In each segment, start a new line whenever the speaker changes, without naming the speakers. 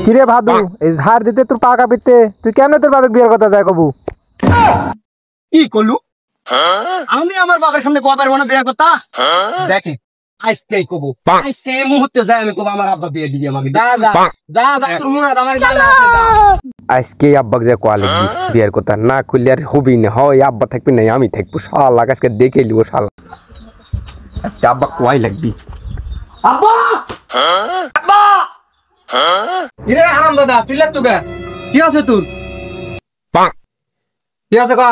কিরে ভাদু এই ধার দিতে তোর পাকা পিতে তুই কেমনে তোর বাবার বিয়ের কথা দেয় কবু
কি করলু আমি আমার বাবার সামনে কবার পারবো না বিয়ের কথা দেখে আজকেই কবু আজকে এই মুহূর্তে যাই আমি কব আমার আব্বা বিয়ে দিয়ে আমাকে দাদা দাদা তোর মুখ আমার গালে আছে দা
আজকে আব্বাক যে কোয়া লাগবি বিয়ের কথা না কইলে আর হবি না হয় আব্বা থাকবি না আমি থাকবো শালা আজকে দেখে লিব শালা আজকে আব্বা কোয়াই লাগবি
আব্বা আব্বা ইরে আরাম দাদা সিলেক্ট তো বে কি আছে তোর কি আছে কা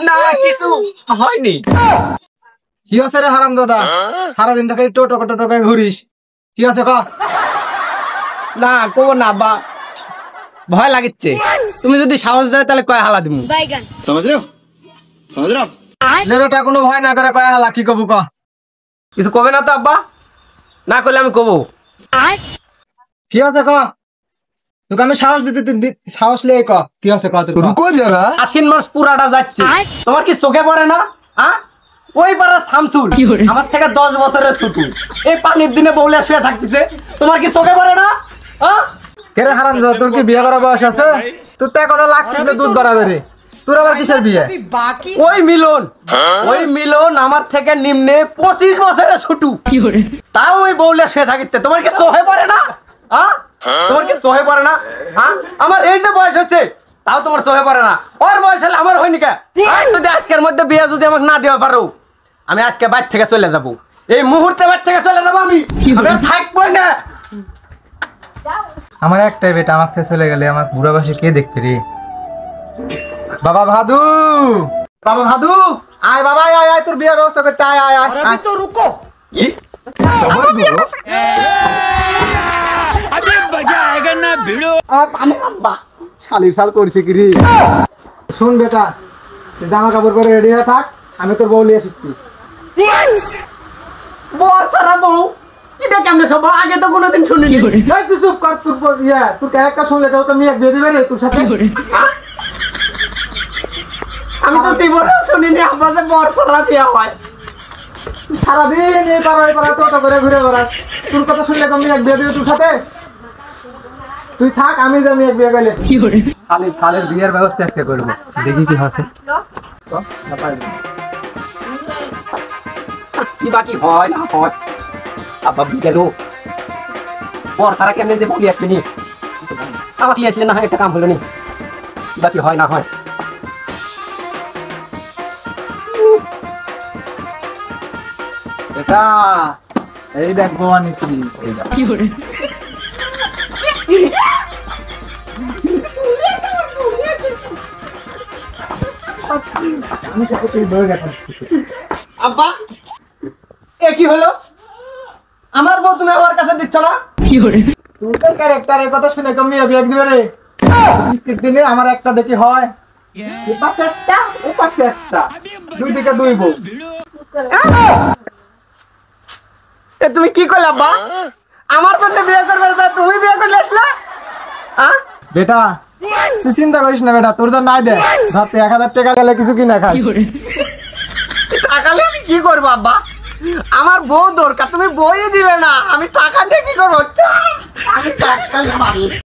না কিছু হয়নি কি আছে রে হারাম দাদা সারাদিন থেকে টোটো ঘুরিস কি আছে কা না কব না বা ভয় লাগিচ্ছে তুমি যদি সাহস দেয় তাহলে কয় হালা দিমু সমঝ রেও লেরোটা কোনো ভয় না করে কয় হালা কি কবু ক কিছু কবে না তো আব্বা না করলে আমি কব কি আছে ক তোকে আমি সাহস দিতে সাহস লে ক কি আছে ক রুকো যারা আশ্বিন মাস পুরাটা যাচ্ছে তোমার কি চোখে পড়ে না ওই পাড়া শামসুল আমার থেকে 10 বছরের ছোট এই পানির দিনে বউলে শুয়ে থাকতেছে তোমার কি চোখে পড়ে না কেরে হারাম তোর কি বিয়ে করার বয়স আছে তোর তো এখনো লাগছে দুধ বাড়াবে রে তোর আবার কিসের বিয়ে ওই মিলন আমার থেকে নিম্নে 25 বছরের ছোট তাও ওই বউলে শুয়ে থাকিতে তোমার কি চোখে পড়ে না তোমার কি চোখে পড়ে না আমার এই যে বয়স হচ্ছে তাও তোমার চোখে পড়ে না ওর বয়স হলে আমার হয়নি কে যদি আজকের মধ্যে বিয়ে যদি আমাকে না দেওয়া পারো আমি আজকে বাড়ি থেকে চলে যাব এই মুহূর্তে বাড়ি থেকে চলে যাবো আমি থাকবো না
আমার একটাই বেটা আমার থেকে চলে গেলে আমার বুড়া বয়সে কে দেখতে রে বাবা ভাদু আয় বাবা আয় আয় তোর বিয়ের ব্যবস্থা করতে আয় আয় আয়
अभी तो रुको
কি
सबर करो
अभी मजा आएगा ना भिड़ो
আমার পানি আব্বা শালির শাল করছে কি রে শুন বেটা তুই জামা কাপড় করে রেডি হয়ে থাক আমি তোর বউ নিয়ে আসছি
বল সারা বউ এটা কেমনে সব আগে তো কোনোদিন শুনিনি
এই তুই চুপ কর তোর তোর ক্যারেক্টার শুনলে তো আমি এক বিয়ে দিবে রে তোর সাথে
আমি তো জীবনে শুনিনি আমাদের বর সারা বিয়ে হয়
সারাদিন এই পাড়া টোটো করে ঘুরে বেড়াস তোর কথা শুনলে তো আমি এক বিয়ে দিবে তোর সাথে তুই থাক আমি যে আমি এক বিয়ে গেলে শালের বিয়ের ব্যবস্থা আজকে করবো দেখি কি হচ্ছে
কি বাকি হয় না হয় আব্বা গেল বর সারা কেমনে যে বলি আসবে নি আমাকে আসলে না হয় একটা কাম হলো নি বাকি হয় না হয়
এটা এই দেখ ভবানী কি করে
আব্বা এ কি হলো আমার বউ তুমি আমার কাছে দিচ্ছ না
তোর ক্যারেক্টারের কথা শুনে কম বিয়ে দিবে রে বৃষ্টির দিনে আমার একটা দেখি হয় এপাশে একটা ওপাশে একটা দুই দিকে দুই বউ
এ তুমি কি করলে আব্বা আমার সাথে বিয়ে করবে না তুমি বিয়ে করলে আসলে
বেটা তুই চিন্তা করিস না বেটা তোর তো নাই দে ধর 1000 টাকা গেলে কিছু কিনা খাই
টাকা নিয়ে আমি কি করবো আব্বা আমার বউ দরকার তুমি বই দিলে না আমি টাকা দিয়ে কি করবো আমি টাকা